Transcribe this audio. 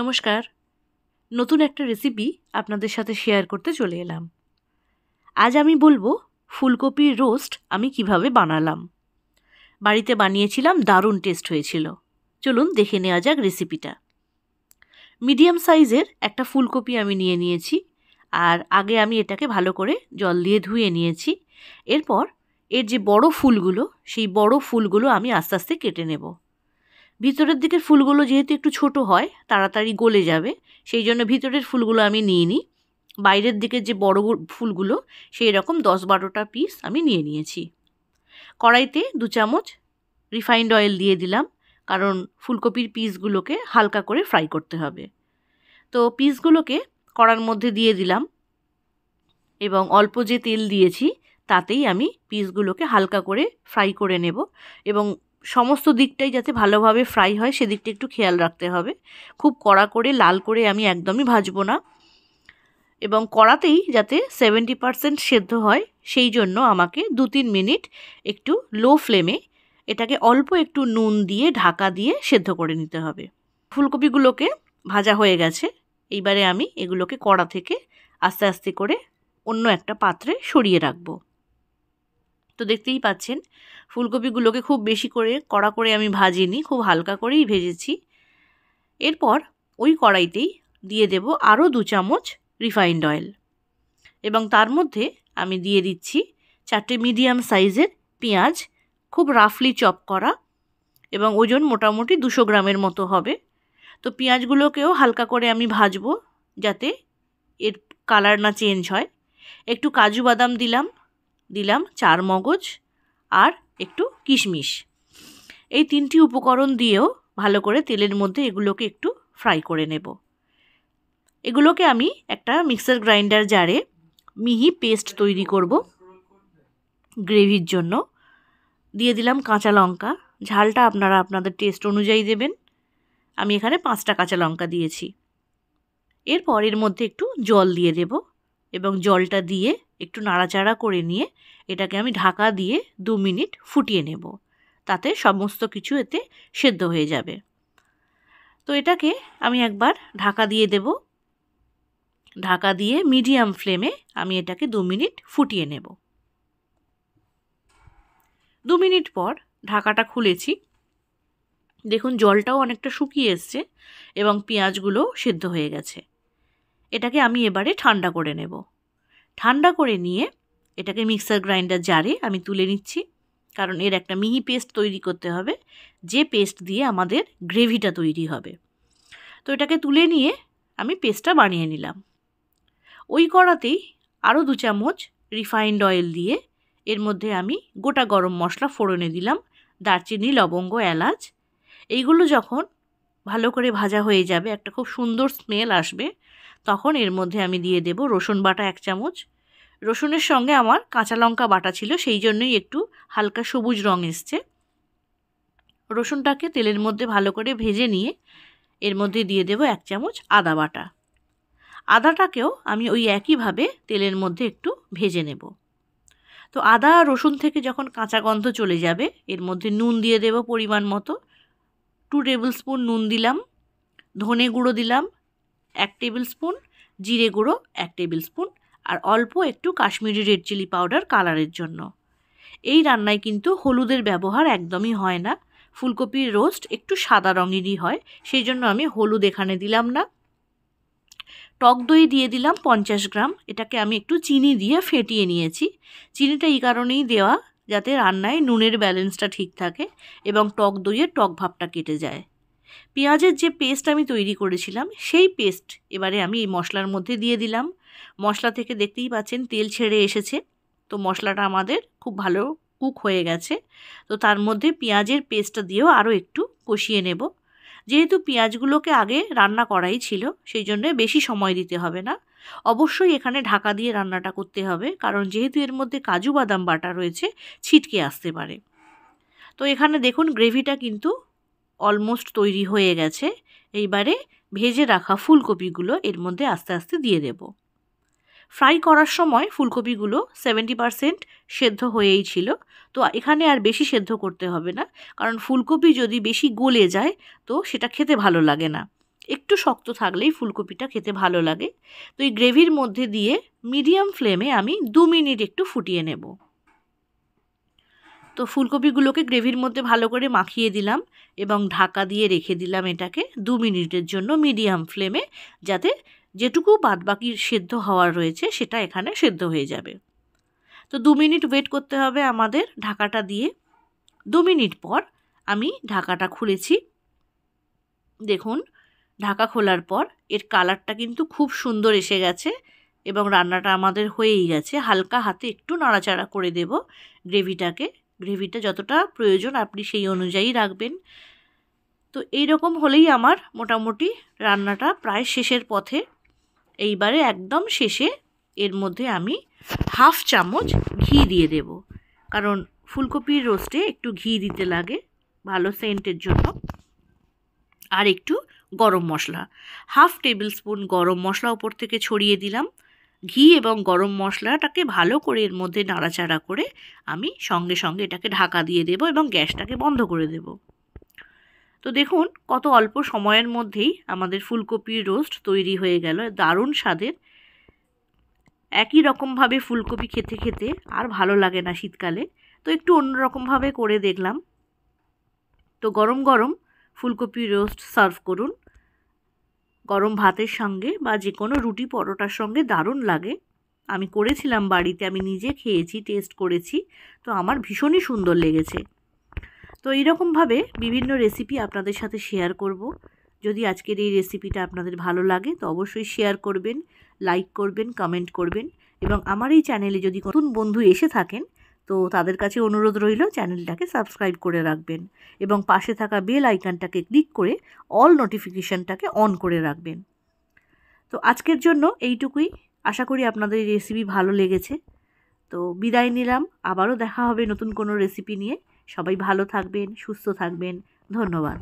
নমস্কার। নতুন একটা রেসিপি আপনাদের সাথে শেয়ার করতে চলে এলাম। আজ আমি বলবো ফুলকপির রোস্ট আমি কিভাবে বানালাম। বাড়িতে বানিয়েছিলাম, দারুণ টেস্ট হয়েছিল। চলুন দেখে নেওয়া যাক রেসিপিটা। মিডিয়াম সাইজের একটা ফুলকপি আমি নিয়ে নিয়েছি, আর আগে আমি এটাকে ভালো করে জল দিয়ে ধুয়ে নিয়েছি। এরপর এর যে বড় ফুলগুলো, সেই বড় ফুলগুলো আমি আস্তে আস্তে কেটে নেব। ভিতরের দিকের ফুলগুলো যেহেতু একটু ছোট হয়, তাড়াতাড়ি গলে যাবে, সেই জন্য ভিতরের ফুলগুলো আমি নিইনি। বাইরের দিকের যে বড় ফুলগুলো, সেই রকম 10-12টা পিস আমি নিয়ে নিয়েছি। কড়াইতে 2 চামচ রিফাইন্ড অয়েল দিয়ে দিলাম, কারণ ফুলকপির পিসগুলোকে হালকা করে ফ্রাই করতে হবে। তো পিসগুলোকে কড়ার মধ্যে দিয়ে দিলাম, এবং অল্প যে তেল দিয়েছি তাতেই আমি পিসগুলোকে হালকা করে ফ্রাই করে নেব, এবং সমস্ত দিকটাই যাতে ভালোভাবে ফ্রাই হয় সেদিকটা একটু খেয়াল রাখতে হবে। খুব কড়া করে লাল করে আমি একদমই ভাজবো না, এবং কড়াতেই যাতে 70% সেদ্ধ হয় সেই জন্য আমাকে 2-3 মিনিট একটু লো ফ্লেমে এটাকে অল্প একটু নুন দিয়ে ঢাকা দিয়ে সেদ্ধ করে নিতে হবে। ফুলকপিগুলোকে ভাজা হয়ে গেছে, এইবারে আমি এগুলোকে কড়া থেকে আস্তে আস্তে করে অন্য একটা পাত্রে সরিয়ে রাখবো। তো দেখতেই পাচ্ছেন ফুলকপিগুলোকে খুব বেশি করে কড়া করে আমি ভাজিনি, খুব হালকা করেই ভেজেছি। এরপর ওই কড়াইতেই দিয়ে দেব আরও 2 চামচ রিফাইন্ড অয়েল, এবং তার মধ্যে আমি দিয়ে দিচ্ছি 4টে মিডিয়াম সাইজের পেঁয়াজ, খুব রাফলি চপ করা, এবং ওজন মোটামুটি 200 গ্রামের মতো হবে। তো পেঁয়াজগুলোকেও হালকা করে আমি ভাজবো যাতে এর কালার না চেঞ্জ হয়। একটু কাজু বাদাম দিলাম 4 মগজ, আর একটু কিশমিশ। এই 3টি উপকরণ দিয়েও ভালো করে তেলের মধ্যে এগুলোকে একটু ফ্রাই করে নেব। এগুলোকে আমি একটা মিক্সার গ্রাইন্ডার জারে মিহি পেস্ট তৈরি করব গ্রেভির জন্য। দিয়ে দিলাম কাঁচা লঙ্কা, ঝালটা আপনারা আপনাদের টেস্ট অনুযায়ী দেবেন। আমি এখানে 5টা কাঁচা লঙ্কা দিয়েছি। এরপর এর মধ্যে একটু জল দিয়ে দেব, এবং জলটা দিয়ে একটু নাড়াচাড়া করে নিয়ে এটাকে আমি ঢাকা দিয়ে 2 মিনিট ফুটিয়ে নেব, তাতে সমস্ত কিছু এতে সেদ্ধ হয়ে যাবে। তো এটাকে আমি একবার ঢাকা দিয়ে দেব। ঢাকা দিয়ে মিডিয়াম ফ্লেমে আমি এটাকে 2 মিনিট ফুটিয়ে নেব। 2 মিনিট পর ঢাকাটা খুলেছি, দেখুন জলটাও অনেকটা শুকিয়ে এসছে এবং পেঁয়াজগুলোও সেদ্ধ হয়ে গেছে। এটাকে আমি এবারে ঠান্ডা করে নেব। ঠান্ডা করে নিয়ে এটাকে মিক্সার গ্রাইন্ডার জারে আমি তুলে নিচ্ছি, কারণ এর একটা মিহি পেস্ট তৈরি করতে হবে, যে পেস্ট দিয়ে আমাদের গ্রেভিটা তৈরি হবে। তো এটাকে তুলে নিয়ে আমি পেস্টটা বানিয়ে নিলাম। ওই কড়াতেই আরও 2 চামচ রিফাইন্ড অয়েল দিয়ে এর মধ্যে আমি গোটা গরম মশলা ফোড়নে দিলাম, দারচিনি, লবঙ্গ, এলাচ। এইগুলো যখন ভালো করে ভাজা হয়ে যাবে, একটা খুব সুন্দর স্মেল আসবে, তখন এর মধ্যে আমি দিয়ে দেব রসুন বাটা 1 চামচ। রসুনের সঙ্গে আমার কাঁচা লঙ্কা বাটা ছিল, সেই জন্যই একটু হালকা সবুজ রং এসছে। রসুনটাকে তেলের মধ্যে ভালো করে ভেজে নিয়ে এর মধ্যে দিয়ে দেব 1 চামচ আদা বাটা। আদাটাকেও আমি ওই একইভাবে তেলের মধ্যে একটু ভেজে নেব। তো আদা আর রসুন থেকে যখন কাঁচা গন্ধ চলে যাবে, এর মধ্যে নুন দিয়ে দেব পরিমাণ মতো। 2 টেবিল স্পুন নুন দিলাম, ধনে গুঁড়ো দিলাম 1 টেবিল স্পুন, জিরে গুঁড়ো 1 টেবিল স্পুন, আর অল্প একটু কাশ্মীরি রেড চিলি পাউডার কালারের জন্য। এই রান্নায় কিন্তু হলুদের ব্যবহার একদমই হয় না, ফুলকপির রোস্ট একটু সাদা রঙেরই হয়, সেই জন্য আমি হলুদ এখানে দিলাম না। টক দই দিয়ে দিলাম 50 গ্রাম, এটাকে আমি একটু চিনি দিয়ে ফেটিয়ে নিয়েছি। চিনিটা এই কারণেই দেওয়া যাতে রান্নায় নুনের ব্যালেন্সটা ঠিক থাকে এবং টক দইয়ের টক ভাবটা কেটে যায়। পেঁয়াজের যে পেস্ট আমি তৈরি করেছিলাম, সেই পেস্ট এবারে আমি এই মশলার মধ্যে দিয়ে দিলাম। মশলা থেকে দেখতেই পাচ্ছেন তেল ছেড়ে এসেছে, তো মশলাটা আমাদের খুব ভালো কুক হয়ে গেছে। তো তার মধ্যে পেঁয়াজের পেস্টটা দিয়েও আরও একটু কষিয়ে নেব। যেহেতু পেঁয়াজগুলোকে আগে রান্না করাই ছিল, সেই জন্য বেশি সময় দিতে হবে না। অবশ্যই এখানে ঢাকা দিয়ে রান্নাটা করতে হবে, কারণ যেহেতু এর মধ্যে কাজু বাদাম বাটা রয়েছে, ছিটকে আসতে পারে। তো এখানে দেখুন গ্রেভিটা কিন্তু অলমোস্ট তৈরি হয়ে গেছে। এইবারে ভেজে রাখা ফুলকপিগুলো এর মধ্যে আস্তে আস্তে দিয়ে দেব। ফ্রাই করার সময় ফুলকপিগুলো 70% সেদ্ধ হয়েই ছিল, তো এখানে আর বেশি সেদ্ধ করতে হবে না, কারণ ফুলকপি যদি বেশি গলে যায় তো সেটা খেতে ভালো লাগে না। একটু শক্ত থাকলেই ফুলকপিটা খেতে ভালো লাগে। তো এই গ্রেভির মধ্যে দিয়ে মিডিয়াম ফ্লেমে আমি 2 মিনিট একটু ফুটিয়ে নেব। তো ফুলকপিগুলোকে গ্রেভির মধ্যে ভালো করে মাখিয়ে দিলাম এবং ঢাকা দিয়ে রেখে দিলাম এটাকে 2 মিনিটের জন্য মিডিয়াম ফ্লেমে, যাতে যেটুকু বাদবাকি সেদ্ধ হওয়ার রয়েছে সেটা এখানে সেদ্ধ হয়ে যাবে। তো 2 মিনিট ওয়েট করতে হবে আমাদের ঢাকাটা দিয়ে। 2 মিনিট পর আমি ঢাকাটা খুলেছি। দেখুন, ঢাকা খোলার পর এর কালারটা কিন্তু খুব সুন্দর এসে গেছে এবং রান্নাটা আমাদের হয়েই গেছে। হালকা হাতে একটু নাড়াচাড়া করে দেব গ্রেভিটাকে। গ্রেভিটা যতটা প্রয়োজন আপনি সেই অনুযায়ী রাখবেন। তো এইরকম হলেই আমার মোটামুটি রান্নাটা প্রায় শেষের পথে। এইবারে একদম শেষে এর মধ্যে আমি 1/2 চামচ ঘি দিয়ে দেব, কারণ ফুলকপির রোস্টে একটু ঘি দিতে লাগে ভালো সেন্টের জন্য। আর একটু গরম মশলা, 1/2 টেবিল স্পুন গরম মশলা ওপর থেকে ছড়িয়ে দিলাম। ঘি এবং গরম মশলাটাকে ভালো করে এর মধ্যে নাড়াচাড়া করে আমি সঙ্গে সঙ্গে এটাকে ঢাকা দিয়ে দেব এবং গ্যাসটাকে বন্ধ করে দেব। তো দেখুন, কত অল্প সময়ের মধ্যেই আমাদের ফুলকপির রোস্ট তৈরি হয়ে গেল, দারুণ স্বাদের। একই রকমভাবে ফুলকপি খেতে খেতে আর ভালো লাগে না শীতকালে, তো একটু অন্যরকমভাবে করে দেখলাম। তো গরম গরম ফুলকপির রোস্ট সার্ভ করুন গরম ভাতের সঙ্গে বা যে কোনো রুটি পরোটার সঙ্গে, দারুণ লাগে। আমি করেছিলাম বাড়িতে, আমি নিজে খেয়েছি, টেস্ট করেছি, তো আমার ভীষণই সুন্দর লেগেছে। তো এইরকমভাবে বিভিন্ন রেসিপি আপনাদের সাথে শেয়ার করব। যদি আজকের এই রেসিপিটা আপনাদের ভালো লাগে তো অবশ্যই শেয়ার করবেন, লাইক করবেন, কমেন্ট করবেন এবং আমার এই চ্যানেলে যদি নতুন বন্ধু এসে থাকেন তো তাদের কাছে অনুরোধ রইল চ্যানেলটাকে সাবস্ক্রাইব করে রাখবেন এবং পাশে থাকা বেল আইকনটাকে ক্লিক করে অল নোটিফিকেশনটাকে অন করে রাখবেন। তো আজকের জন্য এইটুকুই। আশা করি আপনাদের এই রেসিপি ভালো লেগেছে। তো বিদায় নিলাম, আবারও দেখা হবে নতুন কোনো রেসিপি নিয়ে। সবাই ভালো থাকবেন, সুস্থ থাকবেন। ধন্যবাদ।